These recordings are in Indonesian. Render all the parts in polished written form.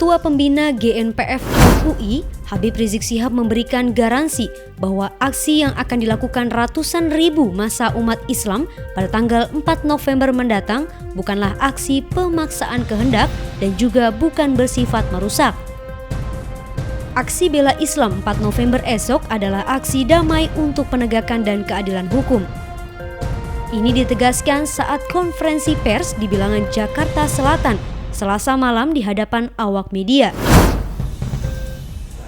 Ketua Pembina GNPF MUI, Habib Rizik Syihab memberikan garansi bahwa aksi yang akan dilakukan ratusan ribu massa umat Islam pada tanggal 4 November mendatang bukanlah aksi pemaksaan kehendak dan juga bukan bersifat merusak. Aksi bela Islam 4 November esok adalah aksi damai untuk penegakan dan keadilan hukum. Ini ditegaskan saat konferensi pers di Bilangan Jakarta Selatan, Selasa malam di hadapan awak media.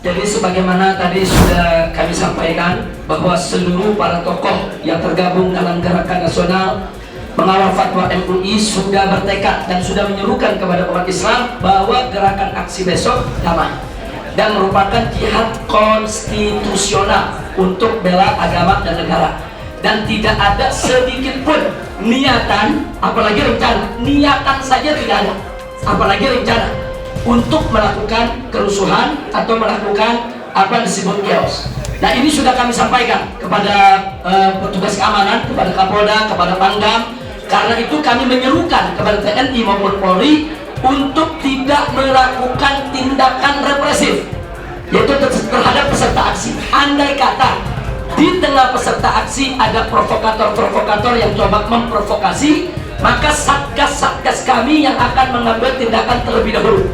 Jadi sebagaimana tadi sudah kami sampaikan bahwa seluruh para tokoh yang tergabung dalam gerakan nasional mengawal fatwa MUI sudah bertekad dan sudah menyerukan kepada umat Islam bahwa gerakan aksi besok damai dan merupakan jihad konstitusional untuk bela agama dan negara, dan tidak ada sedikit pun niatan, apalagi rencana, niatan saja tidak ada, apalagi rencana untuk melakukan kerusuhan atau melakukan apa yang disebut chaos. Nah, ini sudah kami sampaikan kepada petugas keamanan, kepada Kapolda, kepada Pangdam. Karena itu kami menyerukan kepada TNI maupun Polri untuk tidak melakukan tindakan represif, yaitu terhadap peserta aksi. Andai kata di tengah peserta aksi ada provokator-provokator yang coba memprovokasi, maka satgas-satgas kami yang akan mengambil tindakan terlebih dahulu.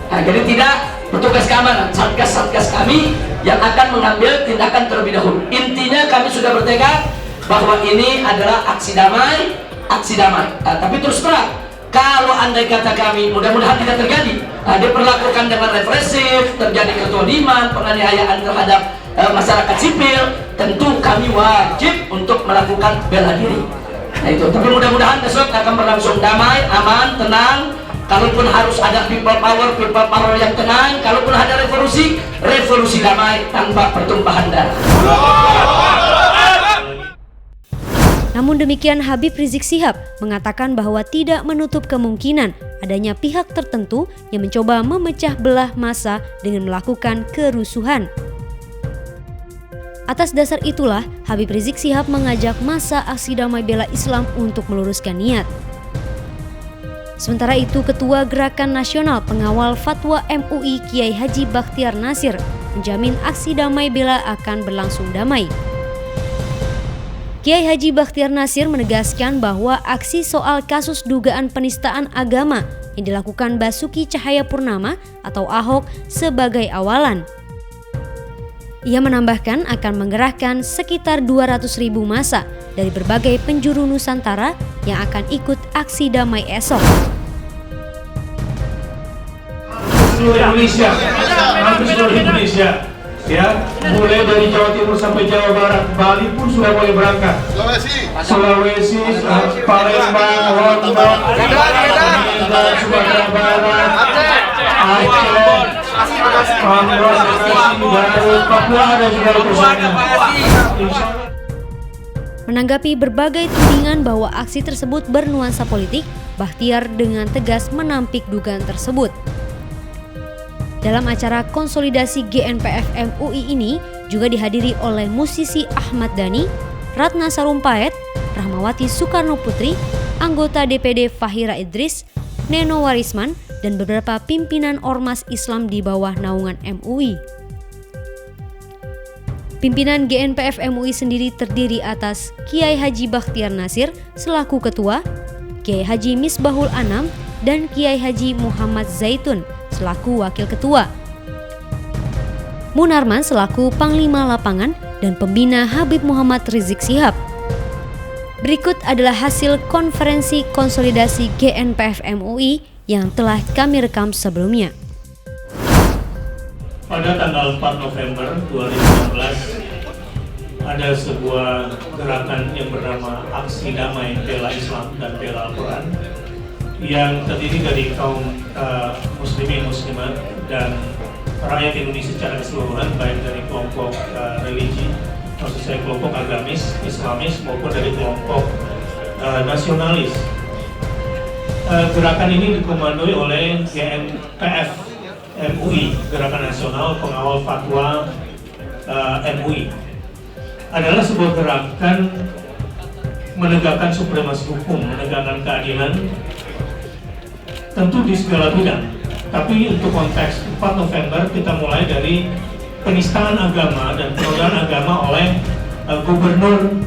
Nah, jadi tidak petugas keamanan, satgas-satgas kami yang akan mengambil tindakan terlebih dahulu. Intinya kami sudah bertekad bahwa ini adalah aksi damai, aksi damai. Nah, tapi terus terang, kalau andai kata kami, mudah-mudahan tidak terjadi, diperlakukan dengan represif, terjadi kezaliman, penganiayaan terhadap masyarakat sipil, tentu kami wajib untuk melakukan bela diri. Nah itu, tapi mudah-mudahan besok akan berlangsung damai, aman, tenang. Kalaupun harus ada people power yang tenang. Kalaupun ada revolusi, revolusi damai tanpa pertumpahan darah. Namun demikian, Habib Rizik Syihab mengatakan bahwa tidak menutup kemungkinan adanya pihak tertentu yang mencoba memecah belah massa dengan melakukan kerusuhan. Atas dasar itulah, Habib Rizik Syihab mengajak massa aksi damai bela Islam untuk meluruskan niat. Sementara itu, Ketua Gerakan Nasional Pengawal Fatwa MUI Kiai Haji Bakhtiar Nasir menjamin aksi damai bela akan berlangsung damai. Kiai Haji Bakhtiar Nasir menegaskan bahwa aksi soal kasus dugaan penistaan agama yang dilakukan Basuki Cahayapurnama atau Ahok sebagai awalan. Ia menambahkan akan menggerahkan sekitar 200.000 massa dari berbagai penjuru Nusantara yang akan ikut aksi damai esok. Seluruh Indonesia, hampir seluruh Indonesia, ya, mulai dari Jawa Timur sampai Jawa Barat, Bali pun sudah mulai berangkat. Sulawesi, Palembang, Lombok, Sumatera Barat, Aceh, Papua dan juga Menanggapi berbagai tudingan bahwa aksi tersebut bernuansa politik, Bakhtiar dengan tegas menampik dugaan tersebut. Dalam acara konsolidasi GNPF MUI ini juga dihadiri oleh musisi Ahmad Dhani, Ratna Sarumpait, Rahmawati Soekarno Putri, anggota DPD Fahira Idris, Neno Warisman, dan beberapa pimpinan ormas Islam di bawah naungan MUI. Pimpinan GNPF MUI sendiri terdiri atas Kiai Haji Bakhtiar Nasir selaku ketua, Kiai Haji Misbahul Anam, dan Kiai Haji Muhammad Zaitun selaku wakil ketua. Munarman selaku Panglima Lapangan dan pembina Habib Muhammad Rizik Syihab. Berikut adalah hasil konferensi konsolidasi GNPF MUI yang telah kami rekam sebelumnya. Pada tanggal 4 November 2016 ada sebuah gerakan yang bernama Aksi Damai Bela Islam dan Bela Al-Quran yang terdiri dari kaum muslimin muslimat dan rakyat Indonesia secara keseluruhan, baik dari kelompok religi, maksud saya kelompok agamis, Islamis maupun dari kelompok nasionalis. Gerakan ini dikomandoi oleh GNPF MUI, Gerakan Nasional Pengawal Fatwa MUI. Adalah sebuah gerakan menegakkan supremasi hukum, menegakkan keadilan, tentu di segala bidang, Tapi untuk konteks 4 November kita mulai dari penistaan agama dan penodaan agama oleh Gubernur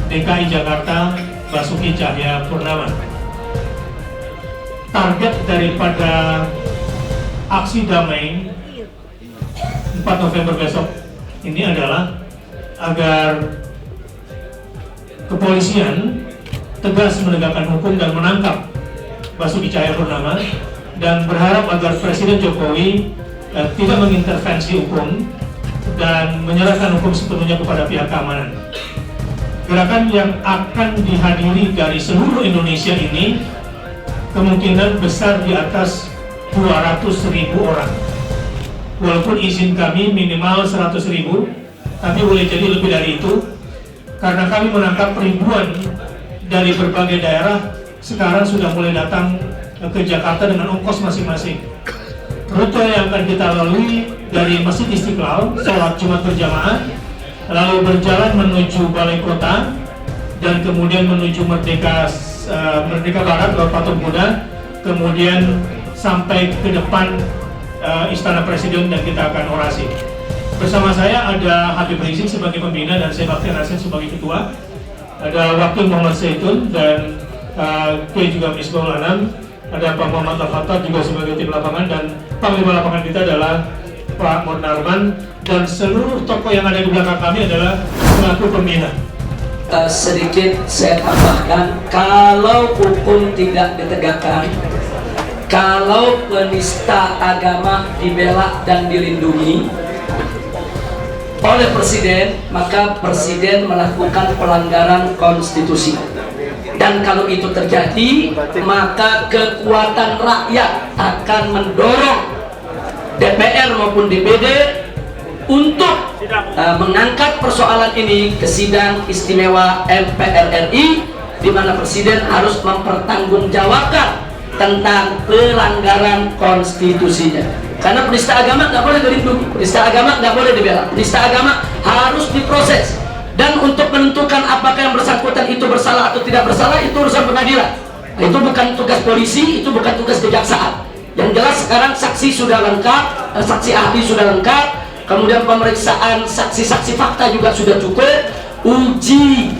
DKI Jakarta Basuki Cahayapurnama. Target daripada aksi damai 4 November besok ini adalah agar kepolisian tegas menegakkan hukum dan menangkap Basuki Cahayapurnama, dan berharap agar Presiden Jokowi tidak mengintervensi hukum dan menyerahkan hukum sepenuhnya kepada pihak keamanan. Gerakan yang akan dihadiri dari seluruh Indonesia ini kemungkinan besar di atas 200.000 orang. Walaupun izin kami minimal 100.000, tapi boleh jadi lebih dari itu, karena kami menangkap ribuan dari berbagai daerah sekarang sudah mulai datang ke Jakarta dengan ongkos masing-masing. Rute yang akan kita lalui dari Masjid Istiqlal, sholat Jumat berjamaah, lalu berjalan menuju Balai Kota, dan kemudian menuju Merdeka Barat lewat Patung Kuda, kemudian sampai ke depan Istana Presiden, dan kita akan orasi. Bersama saya ada Habib Rizik sebagai pembina dan saya Baktiar Hasan sebagai ketua. Ada Wakil Muhammad Zaitun dan Kiai juga Misbahul Anam. Ada Pak Muhammad Al-Fatah juga sebagai tim lapangan, dan panglima lapangan kita adalah Pak Murnarman, dan seluruh tokoh yang ada di belakang kami adalah pelaku pembina. Sedikit saya tambahkan, kalau hukum tidak ditegakkan, kalau penista agama dibela dan dilindungi oleh Presiden, maka Presiden melakukan pelanggaran konstitusi. Dan kalau itu terjadi, maka kekuatan rakyat akan mendorong DPR maupun DPD untuk mengangkat persoalan ini ke sidang istimewa MPR RI, di mana Presiden harus mempertanggungjawabkan tentang pelanggaran konstitusinya. Karena penista agama nggak boleh dilindungi, penista agama nggak boleh dibela, penista agama harus diproses. Dan untuk menentukan apakah yang bersangkutan itu bersalah atau tidak bersalah, itu urusan pengadilan. Itu bukan tugas polisi, itu bukan tugas kejaksaan. Yang jelas sekarang saksi sudah lengkap, saksi ahli sudah lengkap, kemudian pemeriksaan saksi-saksi fakta juga sudah cukup, uji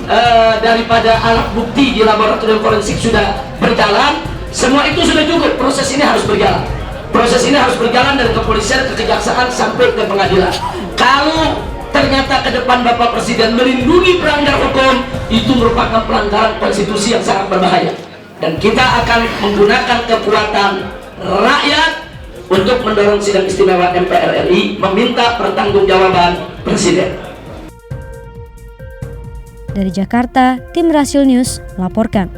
daripada alat bukti di laboratorium forensik sudah berjalan, semua itu sudah cukup. Proses ini harus berjalan. Proses ini harus berjalan dari kepolisian ke kejaksaan sampai ke pengadilan. Kalau ternyata ke depan Bapak Presiden melindungi pelanggar hukum, itu merupakan pelanggaran konstitusi yang sangat berbahaya. Dan kita akan menggunakan kekuatan rakyat untuk mendorong sidang istimewa MPR RI meminta pertanggungjawaban Presiden. Dari Jakarta, tim Rasil News melaporkan.